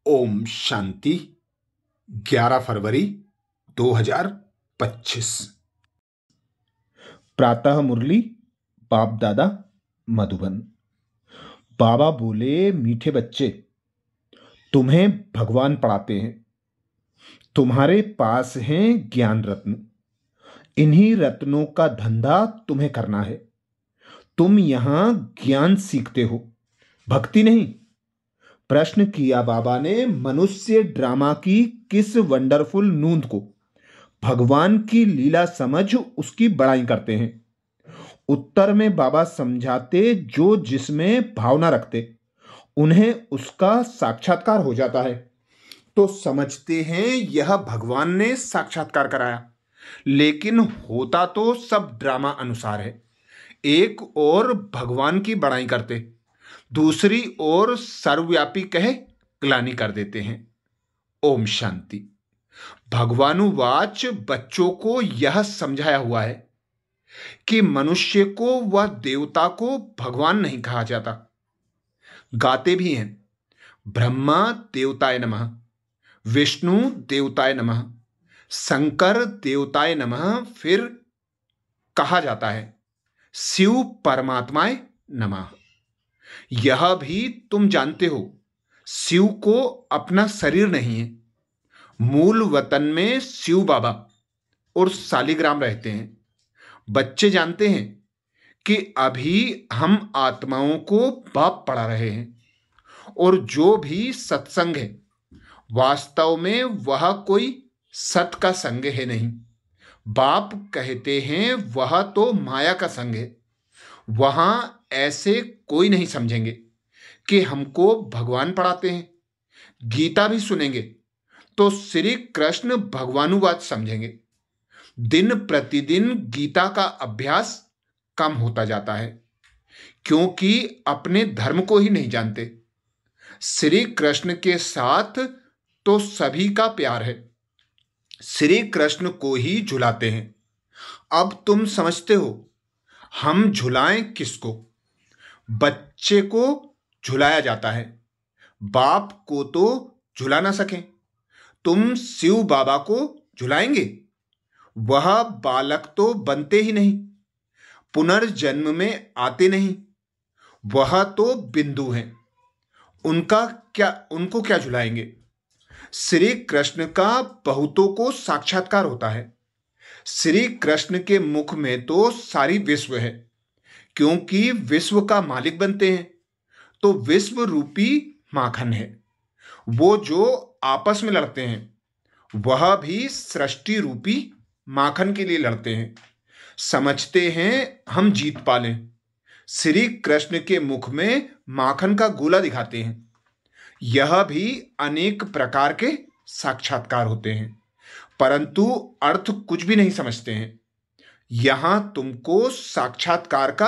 ओम शांति। 11 फरवरी 2025। प्रातः मुरली बाप दादा मधुबन। बाबा बोले, मीठे बच्चे, तुम्हें भगवान पढ़ाते हैं। तुम्हारे पास हैं ज्ञान रत्न। इन्हीं रत्नों का धंधा तुम्हें करना है। तुम यहां ज्ञान सीखते हो, भक्ति नहीं। प्रश्न किया बाबा ने, मनुष्य ड्रामा की किस वंडरफुल नूंद को भगवान की लीला समझ उसकी बड़ाई करते हैं। उत्तर में बाबा समझाते, जो जिसमें भावना रखते उन्हें उसका साक्षात्कार हो जाता है। तो समझते हैं यह भगवान ने साक्षात्कार कराया, लेकिन होता तो सब ड्रामा अनुसार है। एक और भगवान की बड़ाई करते, दूसरी ओर सर्वव्यापी कहे ग्लानि कर देते हैं। ओम शांति। भगवानुवाच बच्चों को यह समझाया हुआ है कि मनुष्य को व देवता को भगवान नहीं कहा जाता। गाते भी हैं, ब्रह्मा देवताय नमः, विष्णु देवताय नमः, शंकर देवताय नमः। फिर कहा जाता है शिव परमात्माय नमः। यह भी तुम जानते हो, शिव को अपना शरीर नहीं है। मूल वतन में शिव बाबा और शालिग्राम रहते हैं। बच्चे जानते हैं कि अभी हम आत्माओं को बाप पढ़ा रहे हैं, और जो भी सत्संग है वास्तव में वह कोई सत का संग है नहीं। बाप कहते हैं वह तो माया का संग है। वहां ऐसे कोई नहीं समझेंगे कि हमको भगवान पढ़ाते हैं। गीता भी सुनेंगे तो श्री कृष्ण भगवानुवाद समझेंगे। दिन प्रतिदिन गीता का अभ्यास कम होता जाता है, क्योंकि अपने धर्म को ही नहीं जानते। श्री कृष्ण के साथ तो सभी का प्यार है, श्री कृष्ण को ही झुलाते हैं। अब तुम समझते हो हम झुलाएं किसको? बच्चे को झुलाया जाता है, बाप को तो झुला ना सकें। तुम शिव बाबा को झुलाएंगे? वह बालक तो बनते ही नहीं, पुनर्जन्म में आते नहीं। वह तो बिंदु हैं, उनको क्या झुलाएंगे? श्री कृष्ण का बहुतों को साक्षात्कार होता है। श्री कृष्ण के मुख में तो सारी विश्व है, क्योंकि विश्व का मालिक बनते हैं तो विश्व रूपी माखन है। वो जो आपस में लड़ते हैं वह भी सृष्टि रूपी माखन के लिए लड़ते हैं। समझते हैं हम जीत पालें। श्री कृष्ण के मुख में माखन का गोला दिखाते हैं। यह भी अनेक प्रकार के साक्षात्कार होते हैं, परंतु अर्थ कुछ भी नहीं समझते हैं। यहां तुमको साक्षात्कार का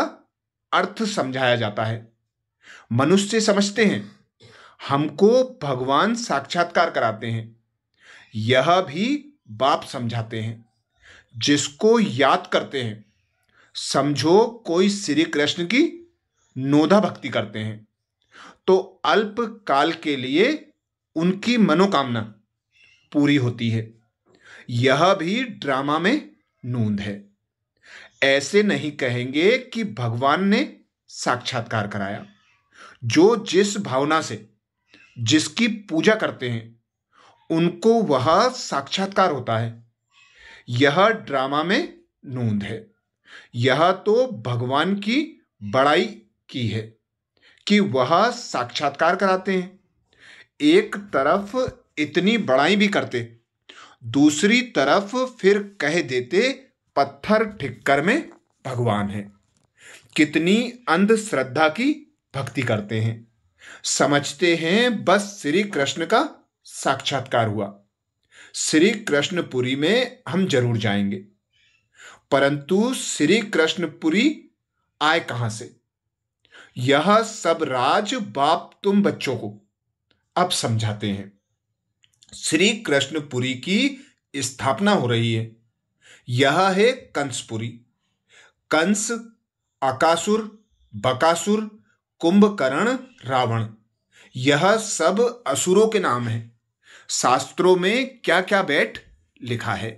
अर्थ समझाया जाता है। मनुष्य समझते हैं हमको भगवान साक्षात्कार कराते हैं। यह भी बाप समझाते हैं। जिसको याद करते हैं समझो कोई श्री कृष्ण की नोधा भक्ति करते हैं, तो अल्प काल के लिए उनकी मनोकामना पूरी होती है। यह भी ड्रामा में नूंद है। ऐसे नहीं कहेंगे कि भगवान ने साक्षात्कार कराया। जो जिस भावना से जिसकी पूजा करते हैं उनको वह साक्षात्कार होता है। यह ड्रामा में नूंद है। यह तो भगवान की बड़ाई की है कि वह साक्षात्कार कराते हैं। एक तरफ इतनी बड़ाई भी करते, दूसरी तरफ फिर कह देते पत्थर ठिक्कर में भगवान है। कितनी अंधश्रद्धा की भक्ति करते हैं। समझते हैं बस श्री कृष्ण का साक्षात्कार हुआ, श्री कृष्णपुरी में हम जरूर जाएंगे। परंतु श्री कृष्णपुरी आए कहां से? यह सब राज बाप तुम बच्चों को अब समझाते हैं। श्री कृष्णपुरी की स्थापना हो रही है। यह है कंसपुरी। कंस, अकासुर, बकासुर, कुंभकर्ण, रावण, यह सब असुरों के नाम है। शास्त्रों में क्या क्या बैठ लिखा है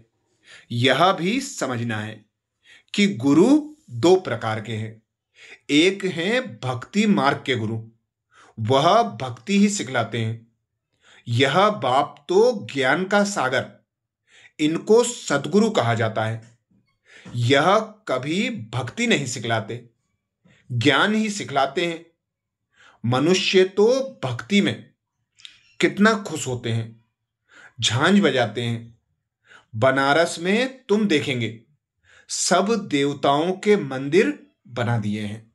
यह भी समझना है कि गुरु दो प्रकार के हैं। एक है भक्ति मार्ग के गुरु, वह भक्ति ही सिखलाते हैं। यह बाप तो ज्ञान का सागर, इनको सद्गुरु कहा जाता है। यह कभी भक्ति नहीं सिखलाते, ज्ञान ही सिखलाते हैं। मनुष्य तो भक्ति में कितना खुश होते हैं, झांझ बजाते हैं। बनारस में तुम देखेंगे सब देवताओं के मंदिर बना दिए हैं।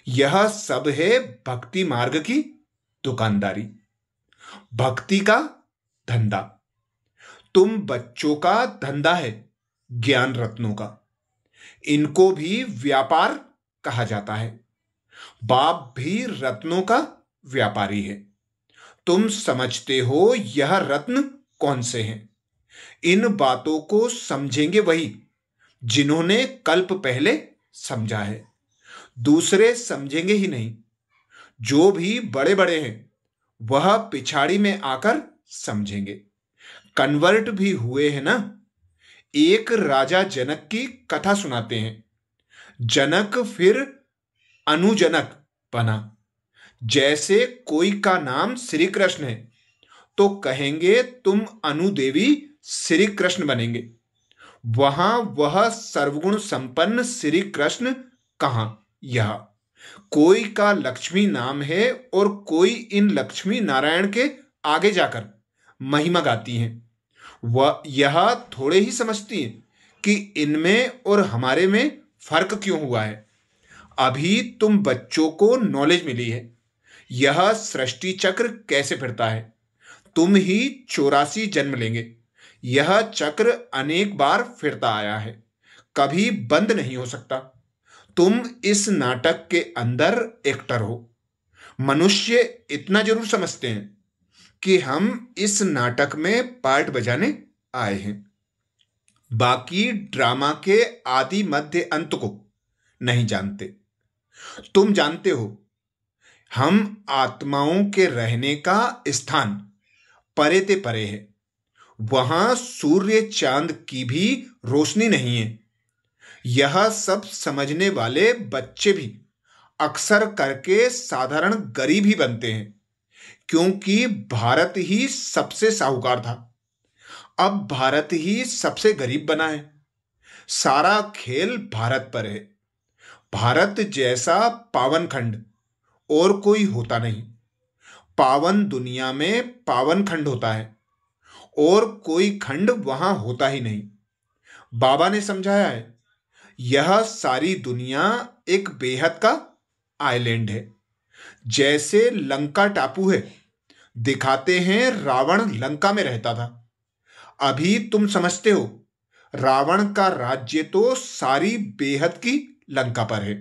यह सब है भक्ति मार्ग की दुकानदारी, भक्ति का धंधा। तुम बच्चों का धंधा है ज्ञान रत्नों का, इनको भी व्यापार कहा जाता है। बाप भी रत्नों का व्यापारी है। तुम समझते हो यह रत्न कौन से हैं। इन बातों को समझेंगे वही जिन्होंने कल्प पहले समझा है, दूसरे समझेंगे ही नहीं। जो भी बड़े बड़े हैं वह पिछाड़ी में आकर समझेंगे। कन्वर्ट भी हुए हैं ना। एक राजा जनक की कथा सुनाते हैं। जनक फिर अनुजनक बना। जैसे कोई का नाम श्री कृष्ण है तो कहेंगे तुम अनुदेवी श्री कृष्ण बनेंगे। वहां वह सर्वगुण संपन्न श्री कृष्ण कहां। यह कोई का लक्ष्मी नाम है और कोई इन लक्ष्मी नारायण के आगे जाकर महिमा गाती हैं। वह यह थोड़े ही समझती हैं कि इनमें और हमारे में फर्क क्यों हुआ है। अभी तुम बच्चों को नॉलेज मिली है यह सृष्टि चक्र कैसे फिरता है। तुम ही 84 जन्म लेंगे। यह चक्र अनेक बार फिरता आया है, कभी बंद नहीं हो सकता। तुम इस नाटक के अंदर एक्टर हो। मनुष्य इतना जरूर समझते हैं कि हम इस नाटक में पार्ट बजाने आए हैं, बाकी ड्रामा के आदि मध्य अंत को नहीं जानते। तुम जानते हो हम आत्माओं के रहने का स्थान परे ते परे है। वहां सूर्य चांद की भी रोशनी नहीं है। यह सब समझने वाले बच्चे भी अक्सर करके साधारण गरीब ही बनते हैं, क्योंकि भारत ही सबसे साहूकार था, अब भारत ही सबसे गरीब बना है। सारा खेल भारत पर है। भारत जैसा पावन खंड और कोई होता नहीं। पावन दुनिया में पावन खंड होता है और कोई खंड वहां होता ही नहीं। बाबा ने समझाया है यह सारी दुनिया एक बेहद का आइलैंड है। जैसे लंका टापू है, दिखाते हैं रावण लंका में रहता था। अभी तुम समझते हो रावण का राज्य तो सारी बेहद की लंका पर है।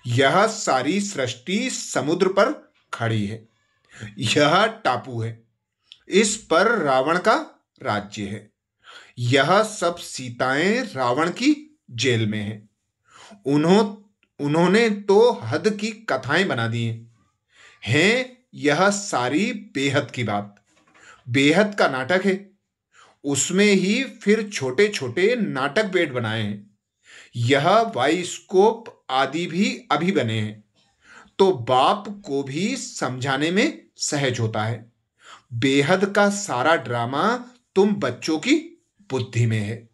यह सारी सृष्टि समुद्र पर खड़ी है। यह टापू है, इस पर रावण का राज्य है। यह सब सीताएं रावण की जेल में हैं। उन्होंने तो हद की कथाएं बना दी हैं। यह सारी बेहद की बात बेहद का नाटक है। उसमें ही फिर छोटे छोटे नाटक बेड बनाए हैं। यह बाइस्कोप आदि भी अभी बने हैं, तो बाप को भी समझाने में सहज होता है। बेहद का सारा ड्रामा तुम बच्चों की बुद्धि में है।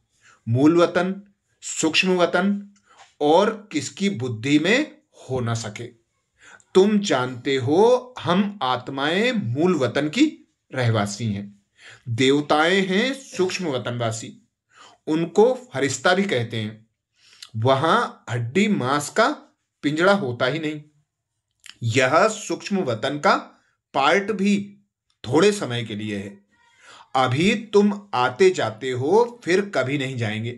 मूल वतन, सूक्ष्म वतन और किसकी बुद्धि में हो ना सके। तुम जानते हो हम आत्माएं मूल वतन की रहवासी हैं। देवताएं हैं सूक्ष्म वतनवासी, उनको फरिश्ता भी कहते हैं। वहां हड्डी मांस का पिंजड़ा होता ही नहीं। यह सूक्ष्म वतन का पार्ट भी थोड़े समय के लिए है। अभी तुम आते जाते हो, फिर कभी नहीं जाएंगे।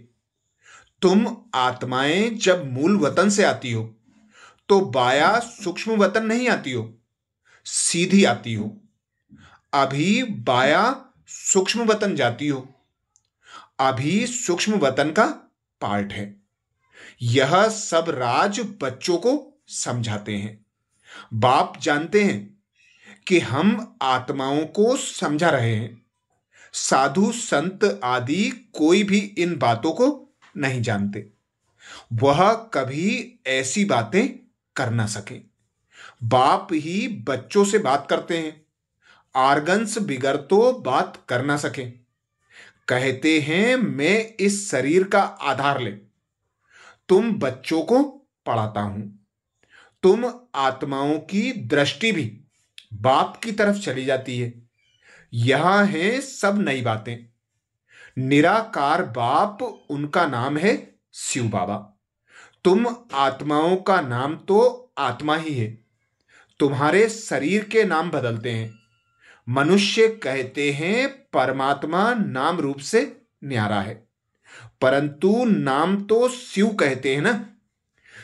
तुम आत्माएं जब मूल वतन से आती हो तो बाया सूक्ष्म वतन नहीं आती हो, सीधी आती हो। अभी बाया सूक्ष्म वतन जाती हो। अभी सूक्ष्म वतन का पार्ट है। यह सब राज बच्चों को समझाते हैं। बाप जानते हैं कि हम आत्माओं को समझा रहे हैं। साधु संत आदि कोई भी इन बातों को नहीं जानते। वह कभी ऐसी बातें कर ना सके। बाप ही बच्चों से बात करते हैं। आर्गन्स बिगर तो बात कर ना सके। कहते हैं मैं इस शरीर का आधार ले तुम बच्चों को पढ़ाता हूं। तुम आत्माओं की दृष्टि भी बाप की तरफ चली जाती है। यहां है सब नई बातें। निराकार बाप, उनका नाम है शिव बाबा। तुम आत्माओं का नाम तो आत्मा ही है। तुम्हारे शरीर के नाम बदलते हैं। मनुष्य कहते हैं परमात्मा नाम रूप से न्यारा है, परंतु नाम तो शिव कहते हैं ना।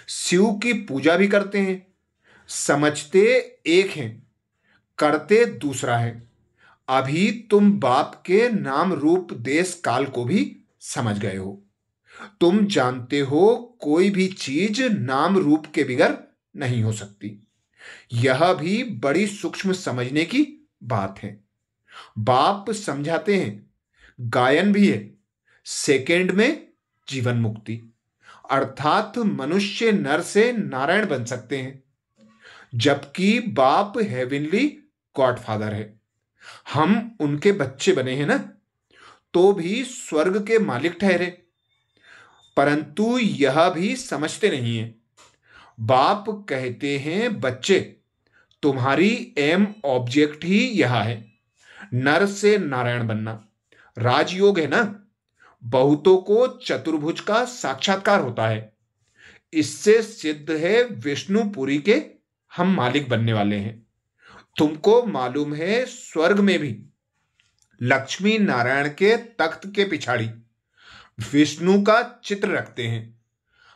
शिव की पूजा भी करते हैं। समझते एक हैं, करते दूसरा है। अभी तुम बाप के नाम रूप देश काल को भी समझ गए हो। तुम जानते हो कोई भी चीज नाम रूप के बिगर नहीं हो सकती। यह भी बड़ी सूक्ष्म समझने की बात है। बाप समझाते हैं गायन भी है सेकंड में जीवन मुक्ति, अर्थात मनुष्य नर से नारायण बन सकते हैं। जबकि बाप हेवनली गॉडफादर है। हम उनके बच्चे बने हैं ना, तो भी स्वर्ग के मालिक ठहरे। परंतु यह भी समझते नहीं है। बाप कहते हैं बच्चे, तुम्हारी एम ऑब्जेक्ट ही यह है, नर से नारायण बनना। राजयोग है ना। बहुतों को चतुर्भुज का साक्षात्कार होता है। इससे सिद्ध है विष्णुपुरी के हम मालिक बनने वाले हैं। तुमको मालूम है स्वर्ग में भी लक्ष्मी नारायण के तख्त के पिछाड़ी विष्णु का चित्र रखते हैं,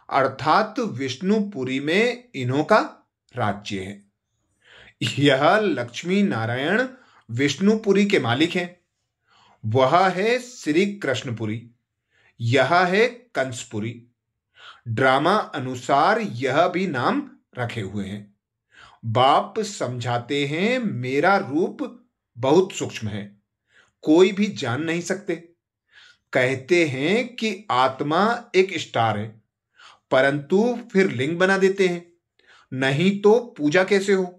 अर्थात विष्णुपुरी में इन्हों का राज्य है। यह लक्ष्मी नारायण विष्णुपुरी के मालिक हैं। वह है श्री कृष्णपुरी, यह है कंसपुरी। ड्रामा अनुसार यह भी नाम रखे हुए हैं। बाप समझाते हैं मेरा रूप बहुत सूक्ष्म है, कोई भी जान नहीं सकते। कहते हैं कि आत्मा एक स्टार है, परंतु फिर लिंग बना देते हैं। नहीं तो पूजा कैसे हो।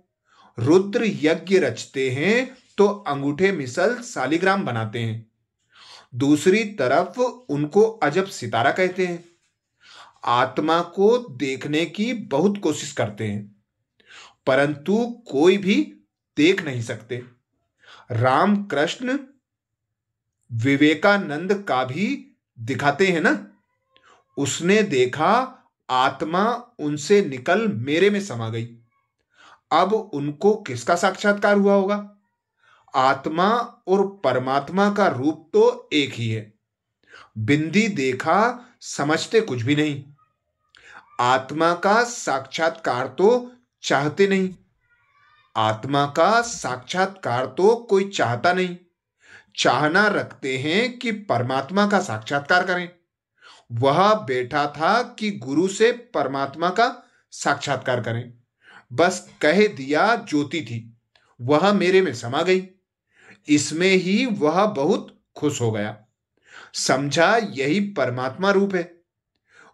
रुद्र यज्ञ रचते हैं तो अंगूठे मिसल सालिग्राम बनाते हैं। दूसरी तरफ उनको अजब सितारा कहते हैं। आत्मा को देखने की बहुत कोशिश करते हैं, परंतु कोई भी देख नहीं सकते। रामकृष्ण विवेकानंद का भी दिखाते हैं ना। उसने देखा आत्मा उनसे निकल मेरे में समा गई। अब उनको किसका साक्षात्कार हुआ होगा। आत्मा और परमात्मा का रूप तो एक ही है। बिंदी देखा, समझते कुछ भी नहीं। आत्मा का साक्षात्कार तो चाहते नहीं। आत्मा का साक्षात्कार तो कोई चाहता नहीं। चाहना रखते हैं कि परमात्मा का साक्षात्कार करें। वह बैठा था कि गुरु से परमात्मा का साक्षात्कार करें। बस कह दिया ज्योति थी, वह मेरे में समा गई। इसमें ही वह बहुत खुश हो गया। समझा यही परमात्मा रूप है।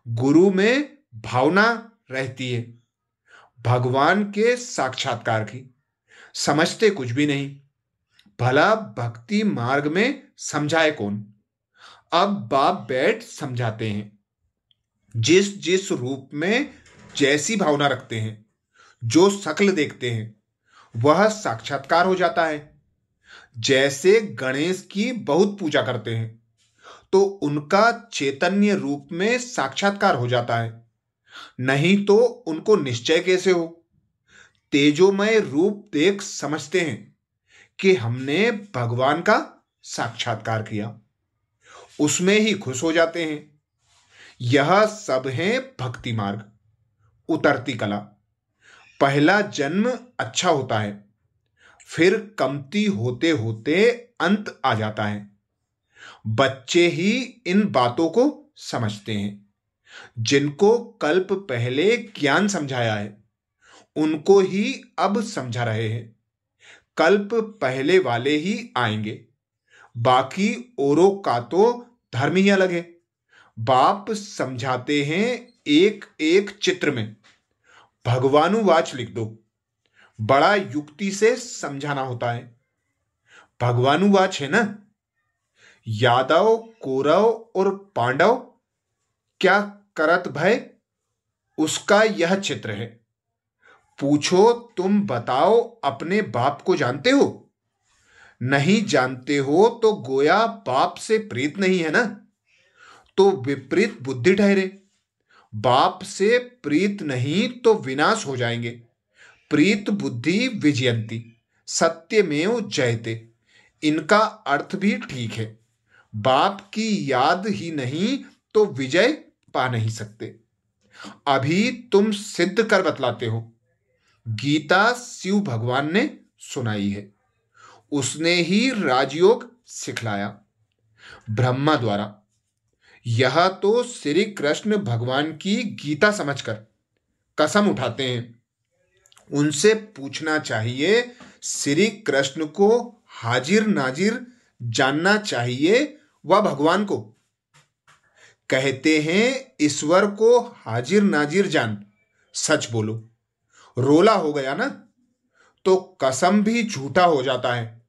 गुरु में भावना रहती है भगवान के साक्षात्कार की। समझते कुछ भी नहीं। भला भक्ति मार्ग में समझाए कौन। अब बाप बैठ समझाते हैं। जिस जिस रूप में जैसी भावना रखते हैं, जो शक्ल देखते हैं, वह साक्षात्कार हो जाता है। जैसे गणेश की बहुत पूजा करते हैं तो उनका चैतन्य रूप में साक्षात्कार हो जाता है। नहीं तो उनको निश्चय कैसे हो। तेजोमय रूप देख समझते हैं कि हमने भगवान का साक्षात्कार किया। उसमें ही खुश हो जाते हैं। यह सब है भक्ति मार्ग, उतरती कला। पहला जन्म अच्छा होता है, फिर कमती होते होते अंत आ जाता है। बच्चे ही इन बातों को समझते हैं। जिनको कल्प पहले ज्ञान समझाया है, उनको ही अब समझा रहे हैं। कल्प पहले वाले ही आएंगे, बाकी औरों का तो धर्म ही अलग है। बाप समझाते हैं एक एक चित्र में, भगवानुवाच लिख दो। बड़ा युक्ति से समझाना होता है। भगवानुवाच है ना, यादव कौरव और पांडव क्या करत भय, उसका यह चित्र है। पूछो तुम बताओ अपने बाप को जानते हो? नहीं जानते हो तो गोया बाप से प्रीत नहीं है ना, तो विपरीत बुद्धि ठहरे। बाप से प्रीत नहीं तो विनाश हो जाएंगे। प्रीत बुद्धि विजयंती, सत्यमेव जयते, इनका अर्थ भी ठीक है। बाप की याद ही नहीं तो विजय पा नहीं सकते। अभी तुम सिद्ध कर बतलाते हो। गीता शिव भगवान ने सुनाई है, उसने ही राजयोग सिखलाया ब्रह्मा द्वारा। यह तो श्री कृष्ण भगवान की गीता समझकर कसम उठाते हैं। उनसे पूछना चाहिए, श्री कृष्ण को हाजिर नाजिर जानना चाहिए व भगवान को? कहते हैं ईश्वर को हाजिर नाजिर जान, सच बोलो। रोला हो गया ना तो कसम भी झूठा हो जाता है।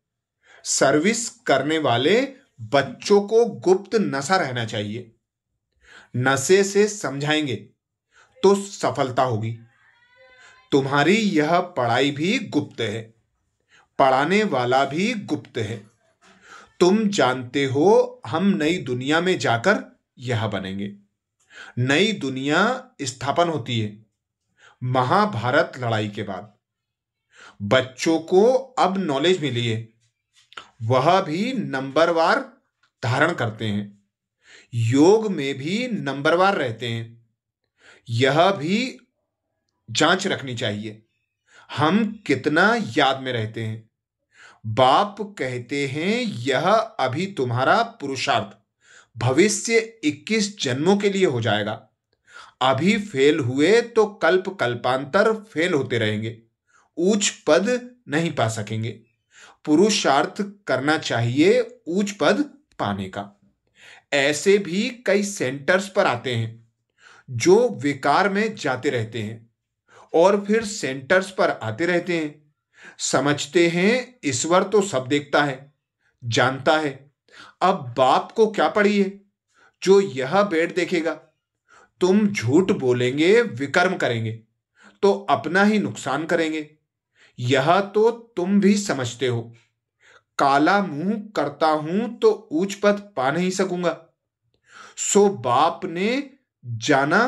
सर्विस करने वाले बच्चों को गुप्त नशा रहना चाहिए। नशे से समझाएंगे तो सफलता होगी। तुम्हारी यह पढ़ाई भी गुप्त है, पढ़ाने वाला भी गुप्त है। तुम जानते हो हम नई दुनिया में जाकर यह बनेंगे। नई दुनिया स्थापन होती है महाभारत लड़ाई के बाद। बच्चों को अब नॉलेज मिली है, वह भी नंबरवार धारण करते हैं, योग में भी नंबरवार रहते हैं। यह भी जांच रखनी चाहिए हम कितना याद में रहते हैं। बाप कहते हैं यह अभी तुम्हारा पुरुषार्थ भविष्य 21 जन्मों के लिए हो जाएगा। अभी फेल हुए तो कल्प कल्पांतर फेल होते रहेंगे, ऊंच पद नहीं पा सकेंगे। पुरुषार्थ करना चाहिए ऊंच पद पाने का। ऐसे भी कई सेंटर्स पर आते हैं जो विकार में जाते रहते हैं और फिर सेंटर्स पर आते रहते हैं। समझते हैं ईश्वर तो सब देखता है, जानता है। अब बाप को क्या पड़ी है जो यह बेड देखेगा? तुम झूठ बोलेंगे, विकर्म करेंगे तो अपना ही नुकसान करेंगे। यह तो तुम भी समझते हो। काला मुंह करता हूं तो ऊंच पद पा नहीं सकूंगा। सो बाप ने जाना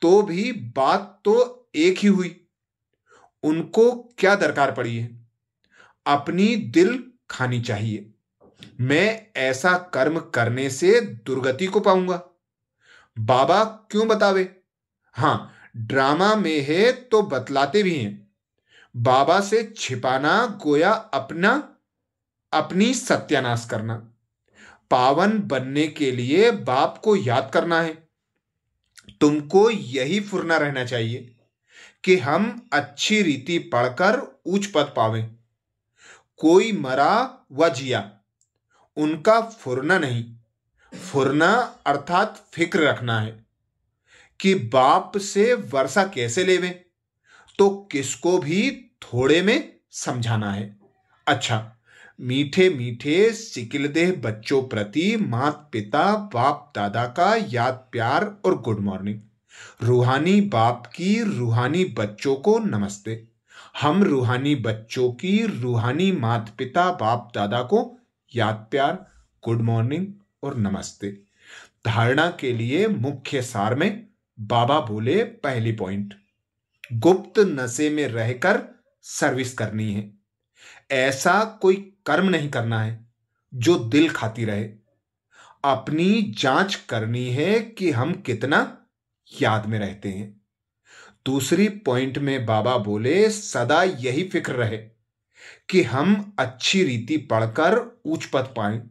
तो भी बात तो एक ही हुई। उनको क्या दरकार पड़ी है? अपनी दिल खानी चाहिए। मैं ऐसा कर्म करने से दुर्गति को पाऊंगा। बाबा क्यों बतावे? हां, ड्रामा में है तो बतलाते भी हैं। बाबा से छिपाना गोया अपनी सत्यानाश करना। पावन बनने के लिए बाप को याद करना है। तुमको यही फुरना रहना चाहिए कि हम अच्छी रीति पढ़कर उच्च पद पावें। कोई मरा व जिया, उनका फुरना नहीं। फुरना अर्थात फिक्र रखना है कि बाप से वर्षा कैसे लेवें, तो किसको भी थोड़े में समझाना है। अच्छा, मीठे मीठे सिकिलदेह बच्चों प्रति माता पिता बाप दादा का याद प्यार और गुड मॉर्निंग। रूहानी बाप की रूहानी बच्चों को नमस्ते। हम रूहानी बच्चों की रूहानी माता पिता बाप दादा को याद प्यार, गुड मॉर्निंग और नमस्ते। धारणा के लिए मुख्य सार में बाबा बोले, पहली पॉइंट, गुप्त नशे में रहकर सर्विस करनी है। ऐसा कोई कर्म नहीं करना है जो दिल खाती रहे। अपनी जांच करनी है कि हम कितना याद में रहते हैं। दूसरी पॉइंट में बाबा बोले, सदा यही फिक्र रहे कि हम अच्छी रीति पढ़कर उच्च पद पाएं।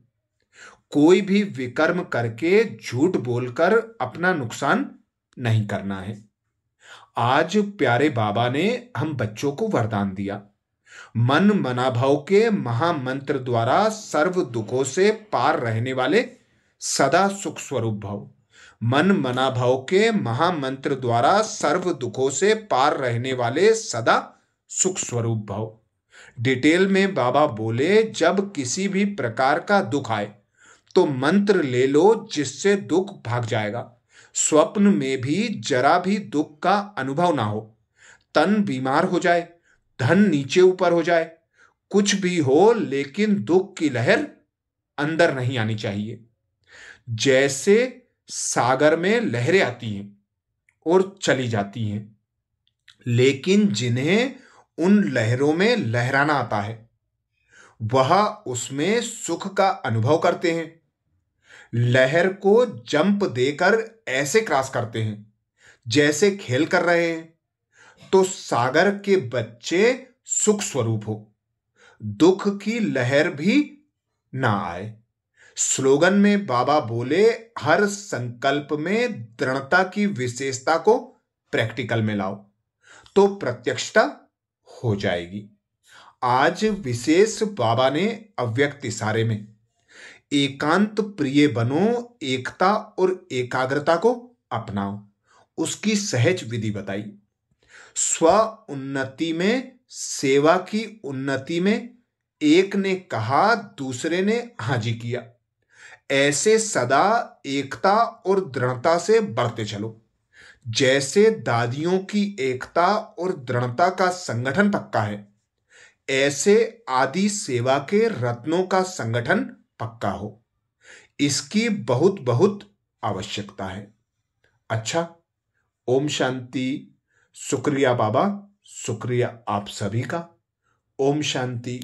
कोई भी विकर्म करके झूठ बोलकर अपना नुकसान नहीं करना है। आज प्यारे बाबा ने हम बच्चों को वरदान दिया, मन मनाभाव के महामंत्र द्वारा सर्व दुखों से पार रहने वाले सदा सुख स्वरूप भाव। मन मनाभाव के महामंत्र द्वारा सर्व दुखों से पार रहने वाले सदा सुख स्वरूप भाव। डिटेल में बाबा बोले, जब किसी भी प्रकार का दुख आए तो मंत्र ले लो जिससे दुख भाग जाएगा। स्वप्न में भी जरा भी दुख का अनुभव ना हो, तन बीमार हो जाए, धन नीचे ऊपर हो जाए, कुछ भी हो, लेकिन दुख की लहर अंदर नहीं आनी चाहिए। जैसे सागर में लहरें आती हैं और चली जाती हैं, लेकिन जिन्हें उन लहरों में लहराना आता है वह उसमें सुख का अनुभव करते हैं। लहर को जंप देकर ऐसे क्रॉस करते हैं जैसे खेल कर रहे हैं। तो सागर के बच्चे सुख स्वरूप हो, दुख की लहर भी ना आए। स्लोगन में बाबा बोले, हर संकल्प में दृढ़ता की विशेषता को प्रैक्टिकल में लाओ तो प्रत्यक्षता हो जाएगी। आज विशेष बाबा ने अव्यक्त इशारे में एकांत प्रिय बनो, एकता और एकाग्रता को अपनाओ, उसकी सहज विधि बताई। स्व उन्नति में, सेवा की उन्नति में एक ने कहा, दूसरे ने हाजी किया। ऐसे सदा एकता और दृढ़ता से बढ़ते चलो। जैसे दादियों की एकता और दृढ़ता का संगठन पक्का है, ऐसे आदि सेवा के रत्नों का संगठन पक्का हो। इसकी बहुत बहुत आवश्यकता है। अच्छा, ओम शांति। शुक्रिया बाबा, शुक्रिया आप सभी का। ओम शांति।